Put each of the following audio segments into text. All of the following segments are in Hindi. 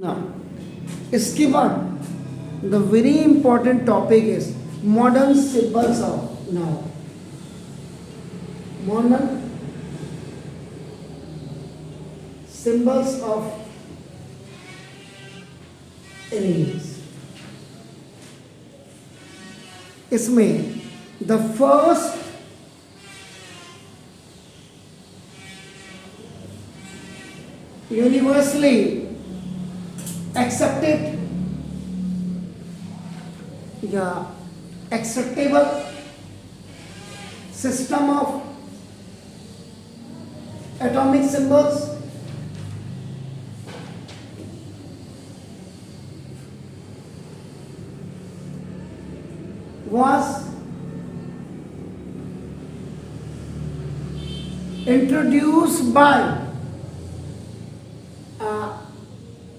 Now, इसके बाद the very important topic is modern symbols of now. Modern symbols of enemies. इसमें the first universally accepted या acceptable system of atomic symbols was introduced by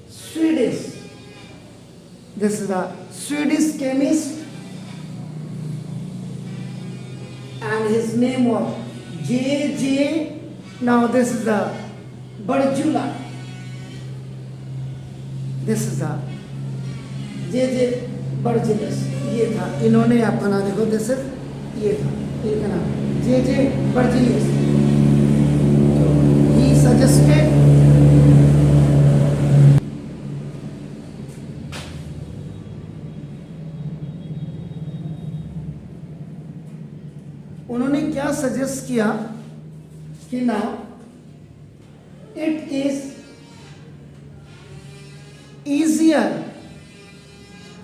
Swedish. This is a Swedish chemist, and his name was J. Now this is the Bardjula. This is the J. Bardjulas. ये था, इन्होंने आपका नाम देखो, दिस इज ये था, इनका नाम J. Bardjulas. He suggested उन्होंने क्या सजेस्ट किया कि ना it is easier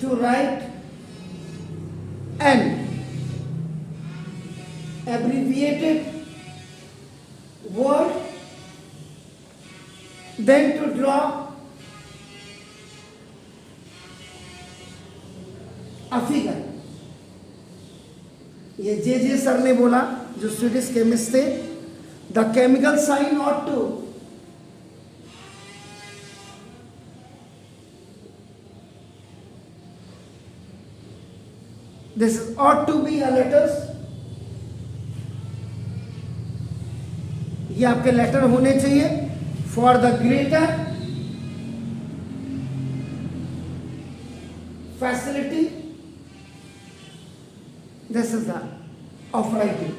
to write an abbreviated word than to draw a figure. ये जे सर ने बोला, जो स्वीडिश केमिस्ट थे, the chemical sign ought to this ought to be a letters. ये आपके लेटर होने चाहिए for the greater facility this is the of writing.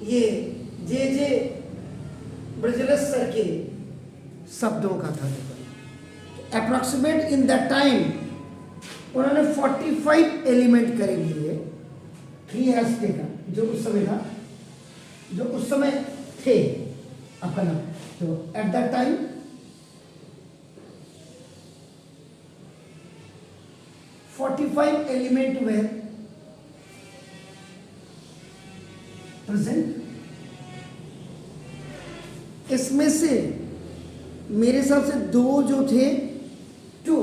ये जे ब्रजलस सर के शब्दों का था. अप्रोक्सीमेट इन द टाइम उन्होंने 45 एलिमेंट करे लिए. ही हैज टेकन, जो उस समय था, जो उस समय थे अपना, तो at that time 45 element were present. इसमें से मेरे हिसाब से दो जो थे, टू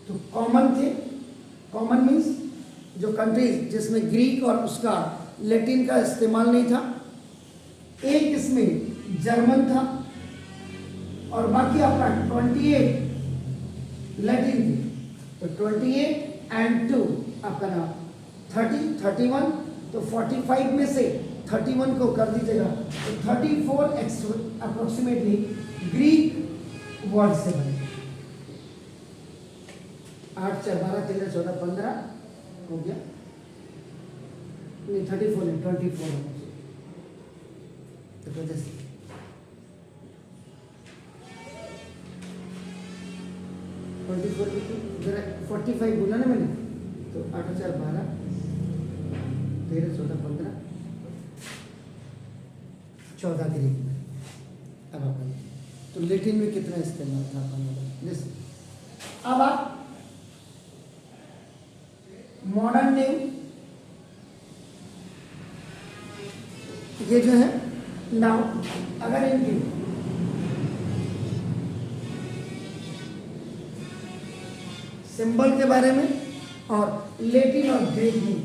तो कॉमन थे. कॉमन मीन्स जो कंट्रीज जिसमें ग्रीक और उसका लैटिन का इस्तेमाल नहीं था. एक इसमें जर्मन था और बाकी आपका 28 लैटिन थी. तो 28 एंड 2 आपका नाम 31. तो 45 में से 31 को कर दीजिएगा तो 34 अप्रोक्सीमेटली ग्रीक वर्ड से बने. 8 4 12 13 14 15 हो गया. नहीं 34 नहीं 24 होना चाहिए. तो वजह से 24 जरा 45 बोला ना मैंने. तो 8 4 12 13 14 15 14 ग्रीक में. अब अपन तो लैटिन में कितना इस्तेमाल था अपन. अब आप मॉडर्न नेम ये जो है नाउ, अगर इनकी सिंबल के बारे में और लैटिन और ग्रीक में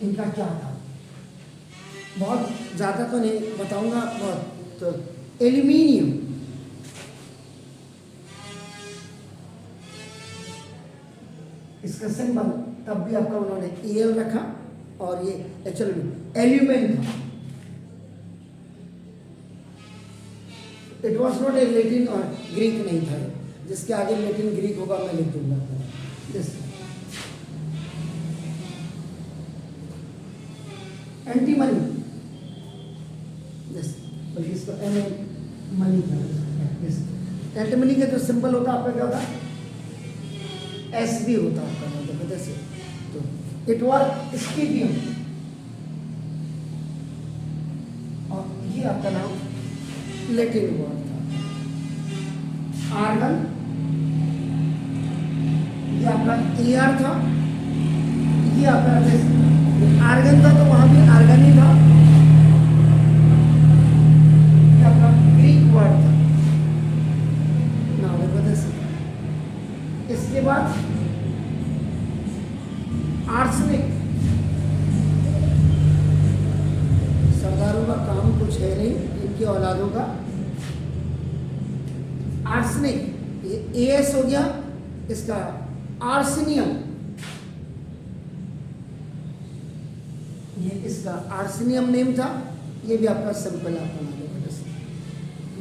इनका क्या था, बहुत ज़्यादा तो नहीं बताऊंगा. बहुत तो एल्यूमिनियम इसका सिंबल तब भी आपका उन्होंने EL रखा. और ये एक्चुअली एलिमेंट था. It was not a Latin और ग्रीक नहीं था. जिसके आगे लेटिन ग्रीक होगा मैं लिख दूंगा. एंटीमनी, बल्कि इसको मनी था. एंटीमनी का जो सिंबल होता है आपका क्या होता है? एस बी होता है आपका. देखो जैसे तो इट वॉज स्कीपियम, और ये आपका नाम लेटिन वर्ड था. आर्गन, ये आपका ईयर था. ये आपका आर्गन था तो वहां भी आर्गन ही था. ये आपका ग्रीक वर्ड था. ना इसके बाद आर्सेनिक. सरदारों का काम कुछ है नहीं, इनकी औलादों का. आर्सेनिक, ये एस हो गया. इसका आर्सेनियम, ये इसका आर्सेनियम नेम था. ये भी आपका सिंपल आप बना देगा.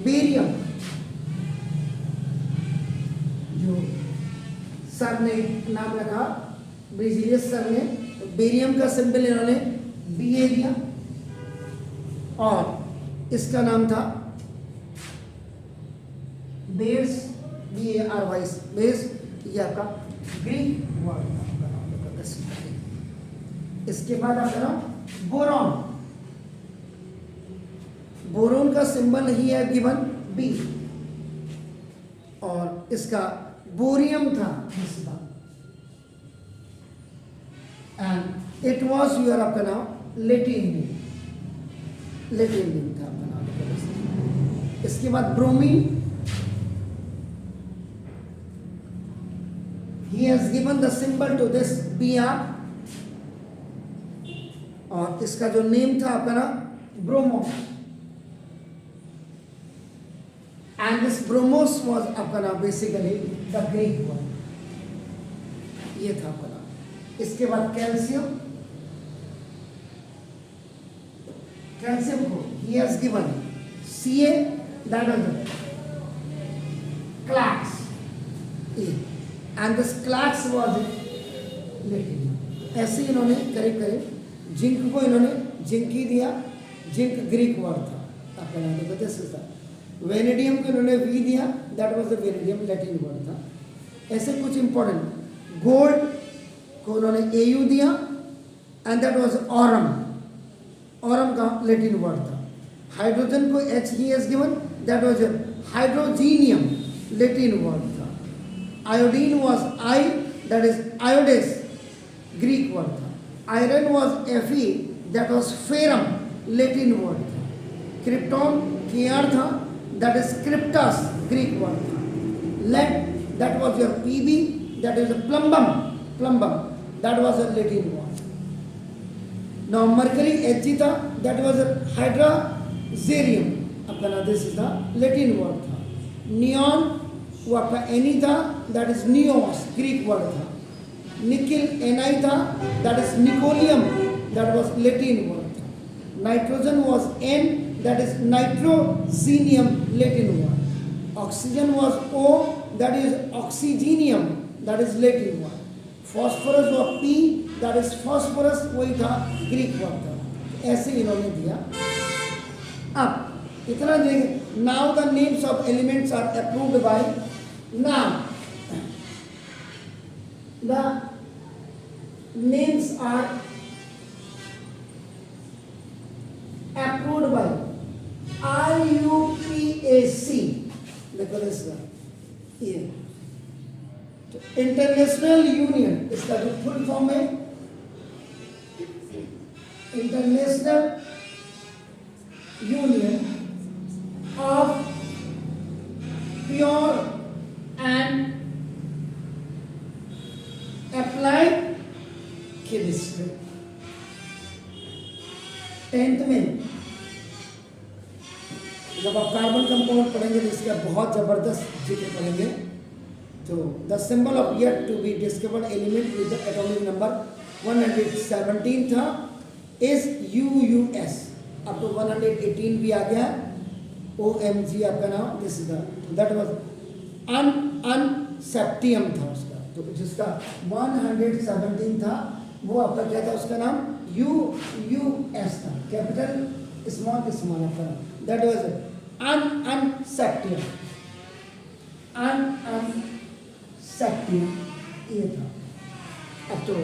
बेरियम, जो सर ने नाम रखा ब्रिजिलियस सर ने, तो बेरियम का सिंबल इन्होंने बी दिया. और इसका नाम था बेस, BARY, बेस. ये आपका ग्रीक वर्ड था. इसके बाद आपका नाम बोरॉन. बोरोन का सिंबल ही है गिवन बी. और इसका बोरियम था इसका. एंड इट वॉज यूर आपका नाम लेटिन नेम. लेटिन नेम था आपका नाम. इसके बाद bromine. He has given the symbol to this Br. और इसका जो नेम था आपका ना ब्रोमोस. एंड दिस ब्रोमोस वाज आपका नाम बेसिकली द ग्रीक वर्ड. ये था आपका नाम. इसके बाद कैल्शियम. कैल्शियम को he has given Ca, that was clax. And this calx was Latin. ऐसे ही इन्होंने करीब करीब जिंक को इन्होंने जिंकी दिया. जिंक ग्रीक वर्ड था आपका नाम देखो जैसे था. वेनेडियम को इन्होंने वी दिया, that was the vanadium, Latin word था. ऐसे कुछ इंपॉर्टेंट. गोल्ड को उन्होंने एयू दिया and that was aurum. Aurum का लेटिन वर्ड था. हाइड्रोजन को H he has given, that was hydrogenium, Latin word था. Iodine was I, that is iodes, Greek word था. Iron was Fe, that was ferrum, Latin word था. Krypton Kr था, that is cryptus, Greek word था. Lead, that was your Pb, that is a plumbum, that was a Latin word. Now mercury Hg था, that was a hydrazerium, अपना this is the Latin word था. Neon वो आपका एनी था, that is neos, Greek word था. निकिल एनआई था, that is nickolium, that was Latin word था. Nitrogen was N, that is nitrogenium, Latin word. Oxygen was O, that is oxygenium, that is Latin word. Phosphorus was P, that is phosphorus, वही था, ग्रीक वर्ड था. ऐसे इन्होंने दिया. अब इतना देखें. Now the names of elements are approved by. Now, the names are approved by IUPAC. देखो इसका ये इंटरनेशनल यूनियन, इसका जो फुल फॉर्म है international union of pure and applied chemistry. 10th में जब आप कार्बन कंपाउंड पढ़ेंगे तो इसका बहुत जबरदस्त जिक्र पढ़ेंगे. तो the symbol of yet to be discovered element with the atomic number 117 था इज UUS, अब तो 118 भी आ गया, OMG आपका नाम, दिस इज दैट वाज अनसेप्टियम था उसका, तो जिसका 117 था वो आपका क्या था, उसका नाम UUS था, कैपिटल स्मॉल स्मॉल आपका नाम, दैट वाज अनसेप्टियम, अनसेप्टियम ये था। अब तो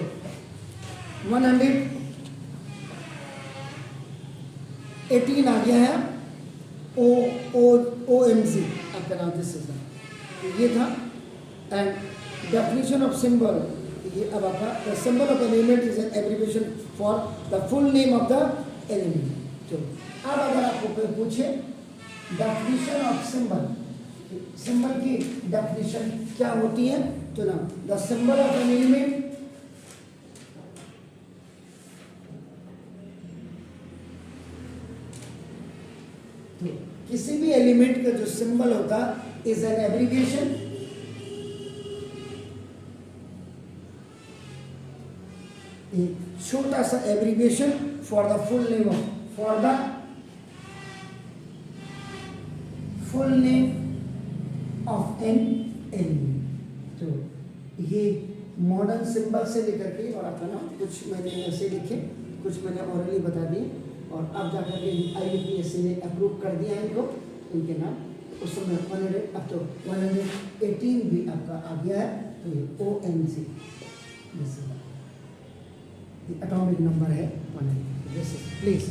118 आ गया है, OMG आपका नाम, दिस इज ये था। एंड डेफिनेशन ऑफ सिंबल, ये अब आपका the symbol of element is an abbreviation for the full name of the element. तो अब अगर आपको कोई पूछे डेफिनेशन ऑफ सिंबल, सिंबल की डेफिनेशन क्या होती है, तो ना the symbol of an element किसी भी एलिमेंट का जो सिंबल होता इज एन एब्रिविएशन एक छोटा सा abbreviation for the full name of, for the full name of an element. तो ये मॉडर्न सिंबल से लेकर के और आपका नाम कुछ मैंने ऐसे लिखे, कुछ मैंने ऑरली बता दिए, और अब जाकर के IUPAC ने अप्रूव कर दिया है इनको, इनके नाम। उस समय 100 अब तो 118 भी आपका आ गया है, तो ये OMG एटॉमिक नंबर है 100। प्लीज